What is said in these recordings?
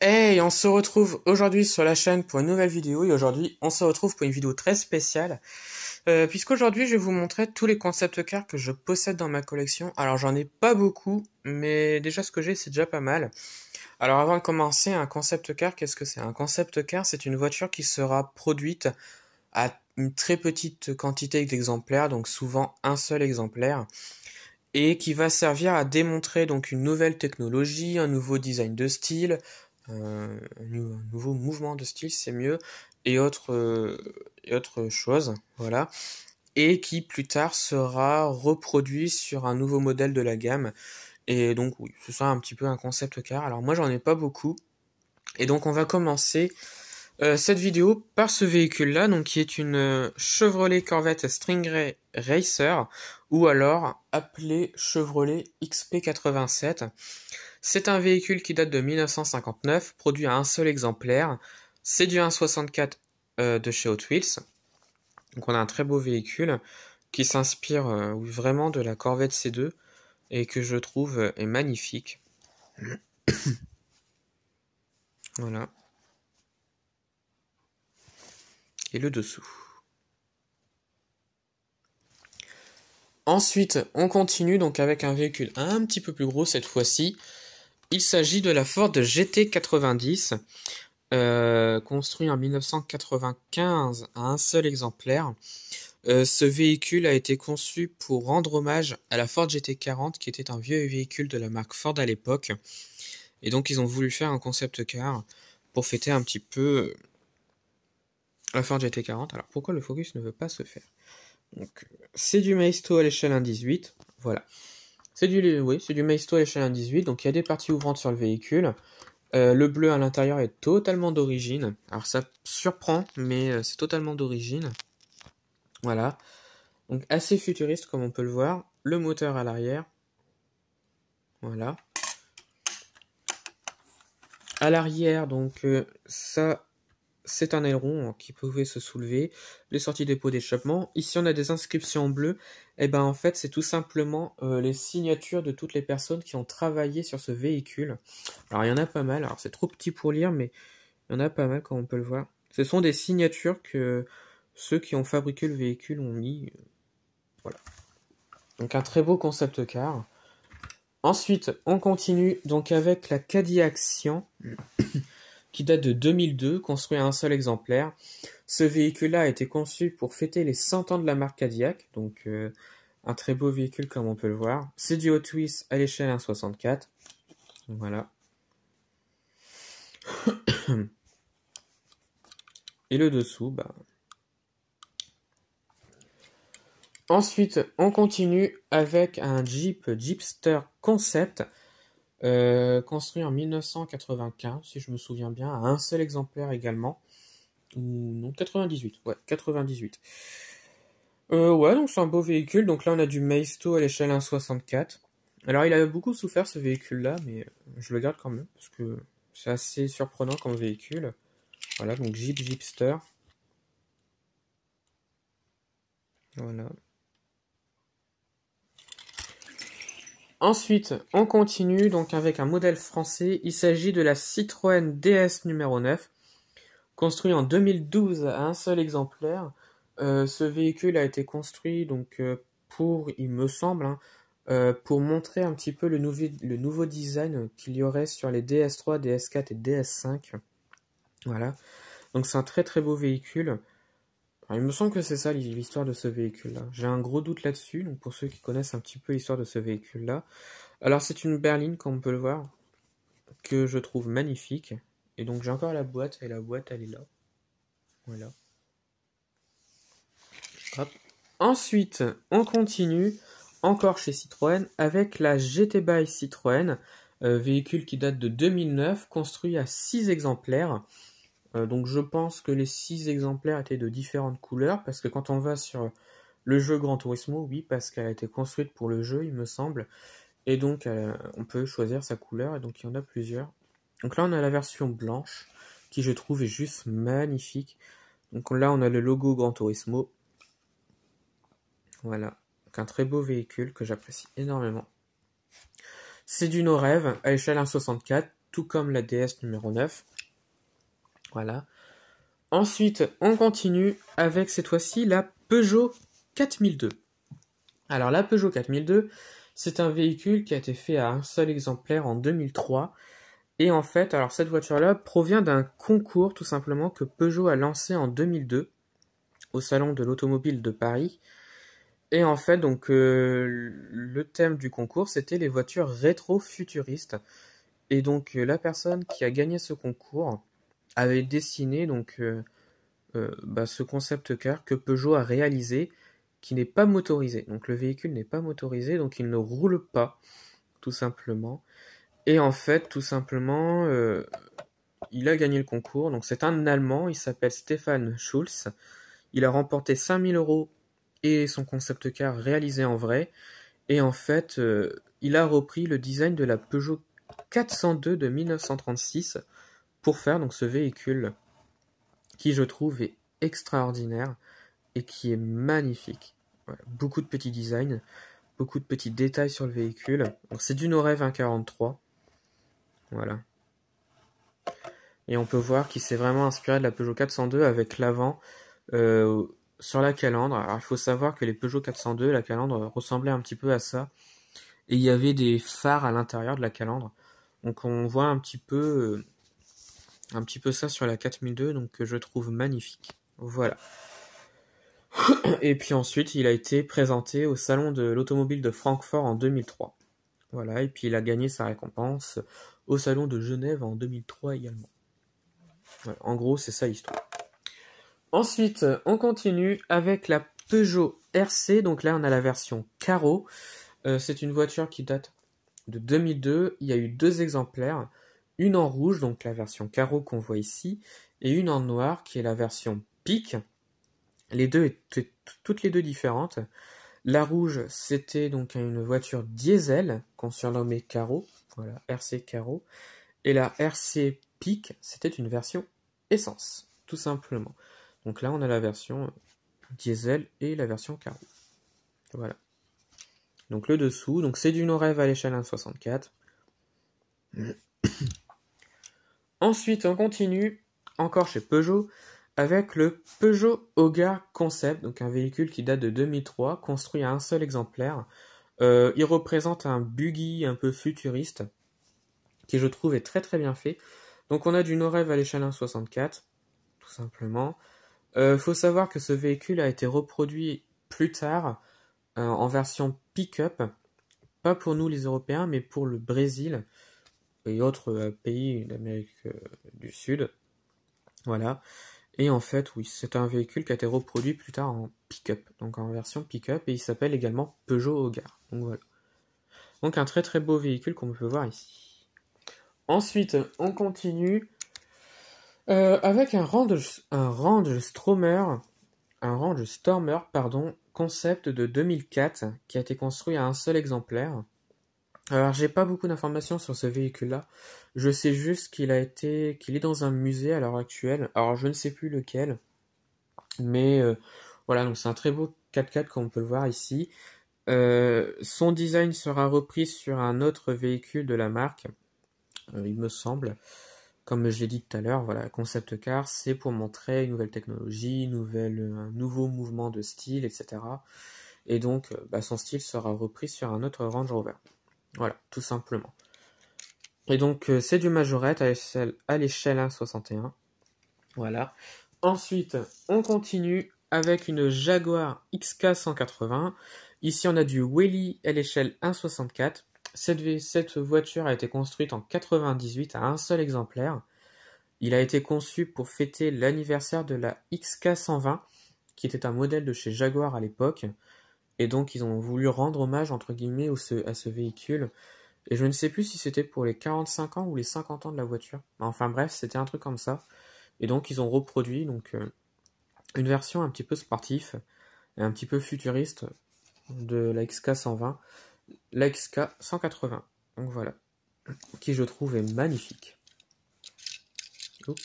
Hey, on se retrouve aujourd'hui sur la chaîne pour une nouvelle vidéo et aujourd'hui on se retrouve pour une vidéo très spéciale puisqu'aujourd'hui je vais vous montrer tous les concept cars que je possède dans ma collection. Alors j'en ai pas beaucoup mais déjà ce que j'ai c'est déjà pas mal. Alors avant de commencer, un concept car, qu'est-ce que c'est? Un concept car, c'est une voiture qui sera produite à une très petite quantité d'exemplaires, donc souvent un seul exemplaire, et qui va servir à démontrer donc une nouvelle technologie, un nouveau design de style, un nouveau mouvement de style, c'est mieux, et autre chose, voilà, et qui plus tard sera reproduit sur un nouveau modèle de la gamme. Et donc oui, c'est ça un petit peu un concept car. Alors moi j'en ai pas beaucoup, et donc on va commencer cette vidéo par ce véhicule-là, donc qui est une Chevrolet Corvette Stingray Racer, ou alors appelé Chevrolet XP87. C'est un véhicule qui date de 1959, produit à un seul exemplaire. C'est du 1.64 de chez Hot Wheels. Donc on a un très beau véhicule qui s'inspire vraiment de la Corvette C2 et que je trouve est magnifique. Voilà. Et le dessous. Ensuite, on continue donc avec un véhicule un petit peu plus gros cette fois-ci. Il s'agit de la Ford GT90, construit en 1995 à un seul exemplaire. Ce véhicule a été conçu pour rendre hommage à la Ford GT40, qui était un vieux véhicule de la marque Ford à l'époque. Et donc ils ont voulu faire un concept car pour fêter un petit peu la Ford GT40. Alors pourquoi le focus ne veut pas se faire? Donc c'est du Maisto à l'échelle 1.18, voilà. C'est du Maisto à l'échelle 1.18, donc il y a des parties ouvrantes sur le véhicule. Le bleu à l'intérieur est totalement d'origine. Alors ça surprend, mais c'est totalement d'origine. Voilà. Donc assez futuriste comme on peut le voir. Le moteur à l'arrière. Voilà. À l'arrière, donc ça, c'est un aileron qui pouvait se soulever. Les sorties des pots d'échappement. Ici, on a des inscriptions en bleu. Et ben en fait, c'est tout simplement les signatures de toutes les personnes qui ont travaillé sur ce véhicule. Alors il y en a pas mal. Alors c'est trop petit pour lire, mais il y en a pas mal comme on peut le voir. Ce sont des signatures que ceux qui ont fabriqué le véhicule ont mis. Voilà. Donc un très beau concept car. Ensuite, on continue donc avec la Cadillac Sian, qui date de 2002, construit à un seul exemplaire. Ce véhicule-là a été conçu pour fêter les 100 ans de la marque Cadillac, donc un très beau véhicule comme on peut le voir. C'est du Hot Wheels à l'échelle 1.64. Voilà. Et le dessous, bah. Ensuite, on continue avec un Jeep Jeepster Concept, construit en 1995, si je me souviens bien, à un seul exemplaire également. Ou non, 98, ouais, 98. Ouais, donc c'est un beau véhicule. Donc là, on a du Maisto à l'échelle 1.64. Alors, il a beaucoup souffert ce véhicule-là, mais je le garde quand même, parce que c'est assez surprenant comme véhicule. Voilà, donc Jeep Jeepster. Voilà. Ensuite, on continue donc avec un modèle français. Il s'agit de la Citroën DS numéro 9, construit en 2012 à un seul exemplaire. Ce véhicule a été construit donc pour, il me semble, hein, pour montrer un petit peu le nouveau design qu'il y aurait sur les DS3, DS4 et DS5. Voilà. Donc c'est un très très beau véhicule. Alors, il me semble que c'est ça l'histoire de ce véhicule-là. J'ai un gros doute là-dessus, donc pour ceux qui connaissent un petit peu l'histoire de ce véhicule-là. Alors c'est une berline, comme on peut le voir, que je trouve magnifique. Et donc j'ai encore la boîte, et la boîte elle est là. Voilà. Hop. Ensuite, on continue, encore chez Citroën, avec la GT by Citroën, véhicule qui date de 2009, construit à 6 exemplaires. Donc je pense que les 6 exemplaires étaient de différentes couleurs, parce que quand on va sur le jeu Gran Turismo, oui, parce qu'elle a été construite pour le jeu, il me semble, et donc on peut choisir sa couleur, et donc il y en a plusieurs. Donc là on a la version blanche, qui je trouve est juste magnifique. Donc là on a le logo Gran Turismo. Voilà, donc un très beau véhicule que j'apprécie énormément. C'est du No Rêve à l'échelle 1.64. tout comme la DS numéro 9. Voilà. Ensuite, on continue avec cette fois-ci la Peugeot 4002. Alors la Peugeot 4002, c'est un véhicule qui a été fait à un seul exemplaire en 2003. Et en fait, alors cette voiture-là provient d'un concours tout simplement que Peugeot a lancé en 2002 au Salon de l'Automobile de Paris. Et en fait, donc le thème du concours, c'était les voitures rétro-futuristes. Et donc la personne qui a gagné ce concours avait dessiné donc ce concept car que Peugeot a réalisé, qui n'est pas motorisé. Donc le véhicule n'est pas motorisé, donc il ne roule pas, tout simplement. Et en fait, tout simplement, il a gagné le concours. Donc c'est un Allemand, il s'appelle Stefan Schulz. Il a remporté 5000 € et son concept car réalisé en vrai. Et en fait, il a repris le design de la Peugeot 402 de 1936 pour faire donc ce véhicule qui, je trouve, est extraordinaire et qui est magnifique. Voilà, beaucoup de petits designs, beaucoup de petits détails sur le véhicule. C'est du Norev 143. Voilà. Et on peut voir qu'il s'est vraiment inspiré de la Peugeot 402 avec l'avant sur la calandre. Alors il faut savoir que les Peugeot 402, la calandre ressemblait un petit peu à ça. Et il y avait des phares à l'intérieur de la calandre. Donc on voit un petit peu ça sur la 4002, donc que je trouve magnifique. Voilà. Et puis ensuite, il a été présenté au Salon de l'Automobile de Francfort en 2003. Voilà, et puis il a gagné sa récompense au Salon de Genève en 2003 également. Voilà, en gros, c'est ça l'histoire. Ensuite, on continue avec la Peugeot RC. Donc là, on a la version carreau. C'est une voiture qui date de 2002. Il y a eu 2 exemplaires. Une en rouge, donc la version carreau qu'on voit ici, et une en noir, qui est la version pique. Les deux étaient toutes les deux différentes. La rouge, c'était donc une voiture diesel qu'on surnommait Carreau, voilà, RC Carreau. Et la RC Pique, c'était une version essence, tout simplement. Donc là, on a la version diesel et la version Carreau. Voilà. Donc le dessous, donc c'est du Norev à l'échelle 1.64. Ensuite, on continue, encore chez Peugeot, avec le Peugeot Hogar Concept, donc un véhicule qui date de 2003, construit à un seul exemplaire. Il représente un buggy un peu futuriste, qui je trouve est très très bien fait. Donc on a du Norev à l'échelle 1.64, tout simplement. Faut savoir que ce véhicule a été reproduit plus tard en version pick-up, pas pour nous les Européens, mais pour le Brésil et autres pays d'Amérique du Sud. Voilà. Et en fait, oui, c'est un véhicule qui a été reproduit plus tard en pick-up, donc en version pick-up, et il s'appelle également Peugeot Hogar. Donc voilà. Donc un très très beau véhicule qu'on peut voir ici. Ensuite, on continue avec un Range Stormer, concept de 2004, qui a été construit à un seul exemplaire. Alors, j'ai pas beaucoup d'informations sur ce véhicule-là. Je sais juste qu'il est dans un musée à l'heure actuelle. Alors, je ne sais plus lequel. Mais voilà, donc c'est un très beau 4x4 comme on peut le voir ici. Son design sera repris sur un autre véhicule de la marque, il me semble. Comme je l'ai dit tout à l'heure, voilà, concept car, c'est pour montrer une nouvelle technologie, un nouveau mouvement de style, etc. Et donc, son style sera repris sur un autre Range Rover. Voilà, tout simplement. Et donc, c'est du Majorette à l'échelle 1.61. Voilà. Ensuite, on continue avec une Jaguar XK180. Ici, on a du Wheelie à l'échelle 1.64. Cette voiture a été construite en 98 à un seul exemplaire. Il a été conçu pour fêter l'anniversaire de la XK120, qui était un modèle de chez Jaguar à l'époque. Et donc, ils ont voulu rendre hommage, entre guillemets, à ce véhicule. Et je ne sais plus si c'était pour les 45 ans ou les 50 ans de la voiture. Enfin bref, c'était un truc comme ça. Et donc, ils ont reproduit une version un petit peu sportif et un petit peu futuriste de la XK120, la XK180. Donc voilà, qui je trouve est magnifique. Oups,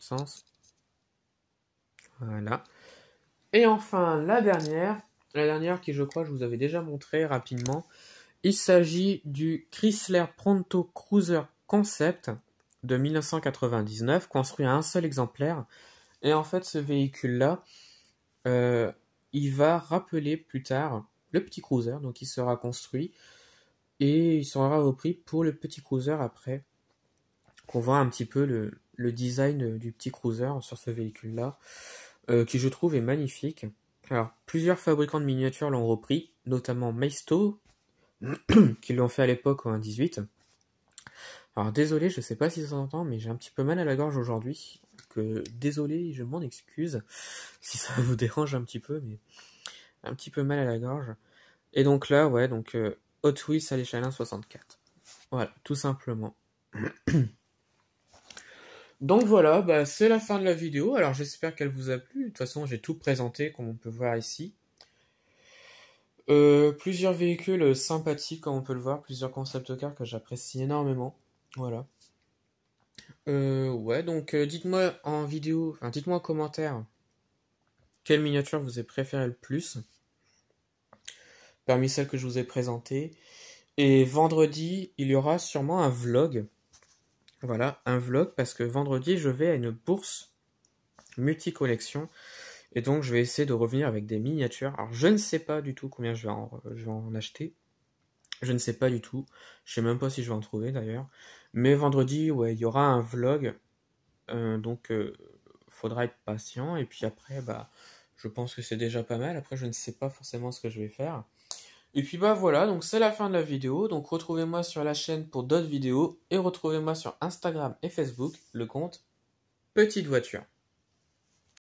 sens. Voilà. Et enfin, la dernière qui je crois je vous avais déjà montré rapidement. Il s'agit du Chrysler Pronto Cruiser concept de 1999, construit à un seul exemplaire. Et en fait, ce véhicule-là, il va rappeler plus tard le petit cruiser, donc il sera construit et il sera repris pour le petit cruiser après, qu'on voit un petit peu le design du petit cruiser sur ce véhicule-là, qui je trouve est magnifique. Alors, plusieurs fabricants de miniatures l'ont repris, notamment Maisto, qui l'ont fait à l'époque en 18. Alors désolé, je sais pas si ça s'entend, mais j'ai un petit peu mal à la gorge aujourd'hui. Désolé, je m'en excuse si ça vous dérange un petit peu, mais un petit peu mal à la gorge. Et donc là, ouais, donc Hot Wheels à l'échelle 1/64. Voilà, tout simplement. Donc voilà, bah, c'est la fin de la vidéo. Alors j'espère qu'elle vous a plu. De toute façon, j'ai tout présenté comme on peut voir ici. Plusieurs véhicules sympathiques comme on peut le voir, plusieurs concept cars que j'apprécie énormément. Voilà. Ouais, donc dites-moi en vidéo, enfin dites-moi en commentaire quelle miniature vous avez préféré le plus parmi celles que je vous ai présentées. Et vendredi, il y aura sûrement un vlog. Voilà, un vlog parce que vendredi, je vais à une bourse multi-collection. Et donc, je vais essayer de revenir avec des miniatures. Alors, je ne sais pas du tout combien je vais en acheter. Je ne sais pas du tout. Je sais même pas si je vais en trouver d'ailleurs. Mais vendredi, ouais, il y aura un vlog. Donc, faudra être patient. Et puis après, bah, je pense que c'est déjà pas mal. Après, je ne sais pas forcément ce que je vais faire. Et puis bah voilà, donc c'est la fin de la vidéo. Donc retrouvez-moi sur la chaîne pour d'autres vidéos. Et retrouvez-moi sur Instagram et Facebook, le compte Petite Voiture.